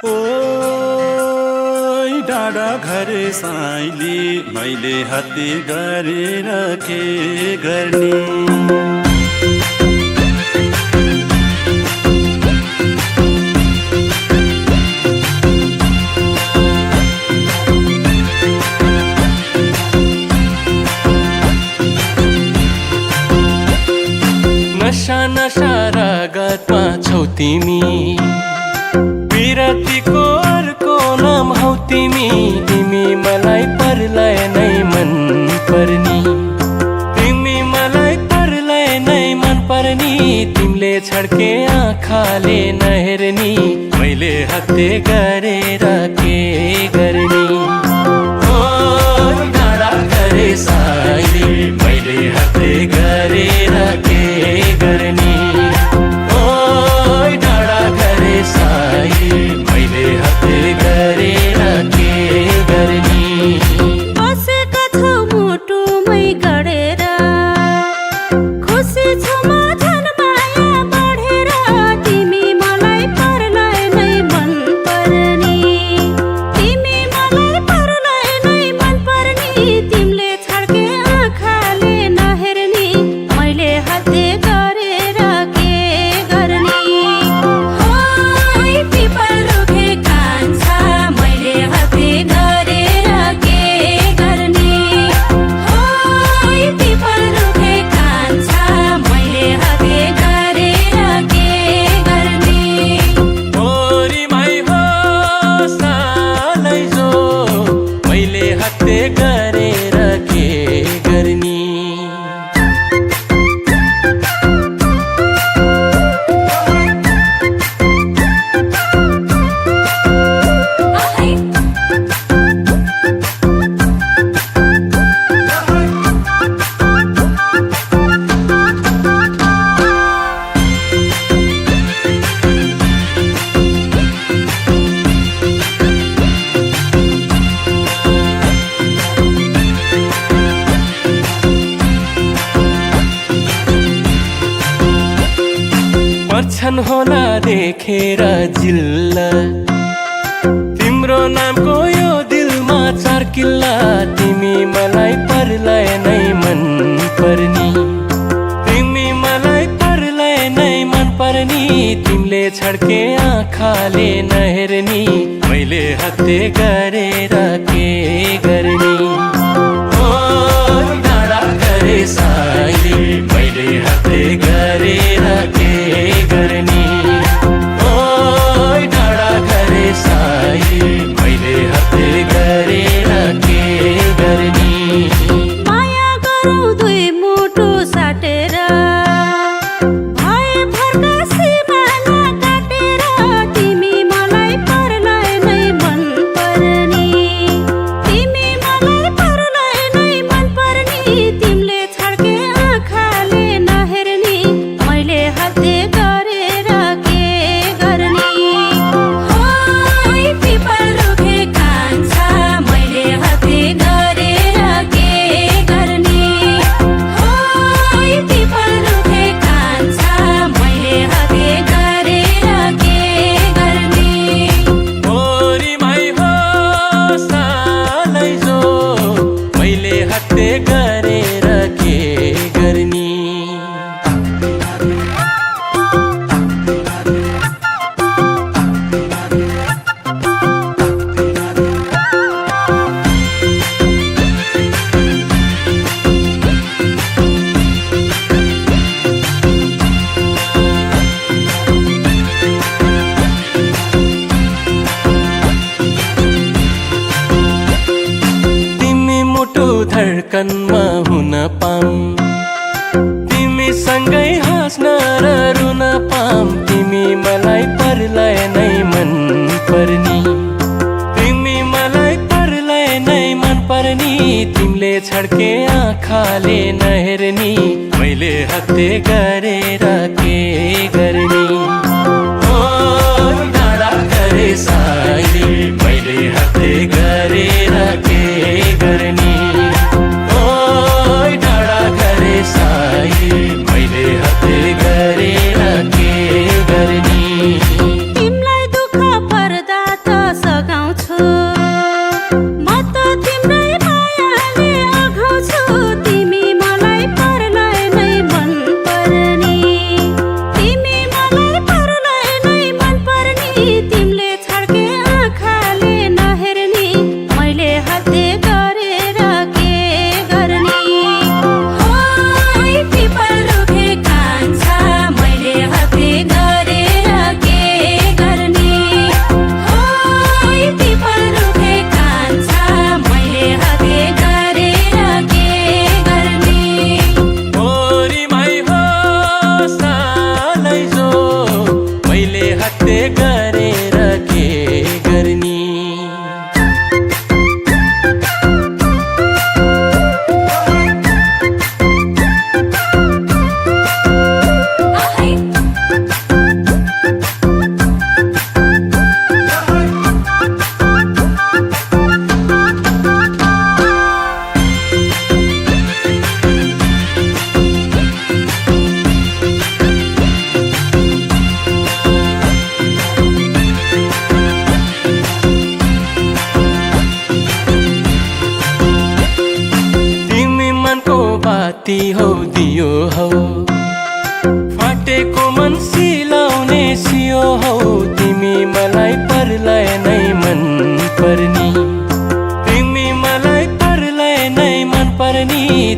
ओइ डाँडा घरे साइली मैले हत्ते गरेर के गर्ने। नशा नशा रगतमा छौ तिमी, विरतीको अर्को नाम हौ तिमी। तिमी मलाई परलाई नै मन पर्नी, तिमी मलाई परलाई नै मन पर्नी। तिमीले छड्के आँखाले नहेर्नी, मैले हत्ते गरेर के गर्ने। ओ डाँडा घरे साइली मैले हत्ते गरेर के गर्ने। ओ डाँडा घरे साइली मैले हत्ते गरेर के गर्ने। बसेका छौ मुटुमै गडेर, खुसी छु म झन् माया बढेर। तिमी मलाई परलाई नै मन पर्नी, तिमी मलाई परलाई नै मन पर्नी। तिमीले छड्के आँखाले नहेर्नी, मैले हत्ते गरेर के गर्ने। ओइ पिपल रुखे कान्छा मैले हत्ते गरेर के गर्ने। ओइ पिपल रुखे कान्छा मैले हत्ते गरेर के गर्ने। ओरी माई हो सालैजो मैले हत्ते गरेर के गर्ने। पर्छन् होला देखेर जिल्ला, तिम्रो नामको यो दिलमा चार किल्ला। तिमी मलाई परलाई नै मन पर्नी, तिमी मलाई परलाई नै मन पर्नी। तिमीले छड्के आँखाले नहेर्नी, मैले हत्ते गरेर के गर्ने। ओ डाँडा घरे साइली मैले हत्ते गरेर के गर्ने। ओ डाँडा घरे साइली मैले हत्ते गरेर के गर्ने। माया गरौँ दुई मुटु साटेर, भए भरका सिमाना काटेर। तिमी मलाई परलाई नै मन पर्नी, तिमी मलाई परलाई नै मन पर्नी। तिमीले छड्के आँखाले नहेर्नी, मैले हत्ते गरेर के गर्ने। ओइ पिपल रुखे कान्छा मैले हत्ते गरेर के गर्ने। ओइ पिपल रुखे कान्छा मैले हत्ते गरेर के गर्ने। ओरी माई हो सालैजो मैले हत्ते गरेर के गर्ने। तिमी मुटु धड्कनमा हुन पाऊँ, तिमी सँगै हाँस्न र रुन पाऊँ। तिमी मलाई परलाई नै मन पर्नी, तिमी मलाई परलाई नै मन पर्नी। तिमीले छड्के आँखाले नहेर्नी, मैले हत्ते गरेर के गर्ने। ओ डाँडा घरे साइली मैले हत्ते गरेर के गर्ने। ओ डाँडा घरे साइली मैले हत्ते गरेर के गर्ने। तिमीलाई दुःख पर्दा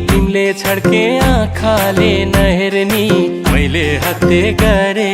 तिमीले छड्के आँखाले नहेर्नी मैले हत्ते गरे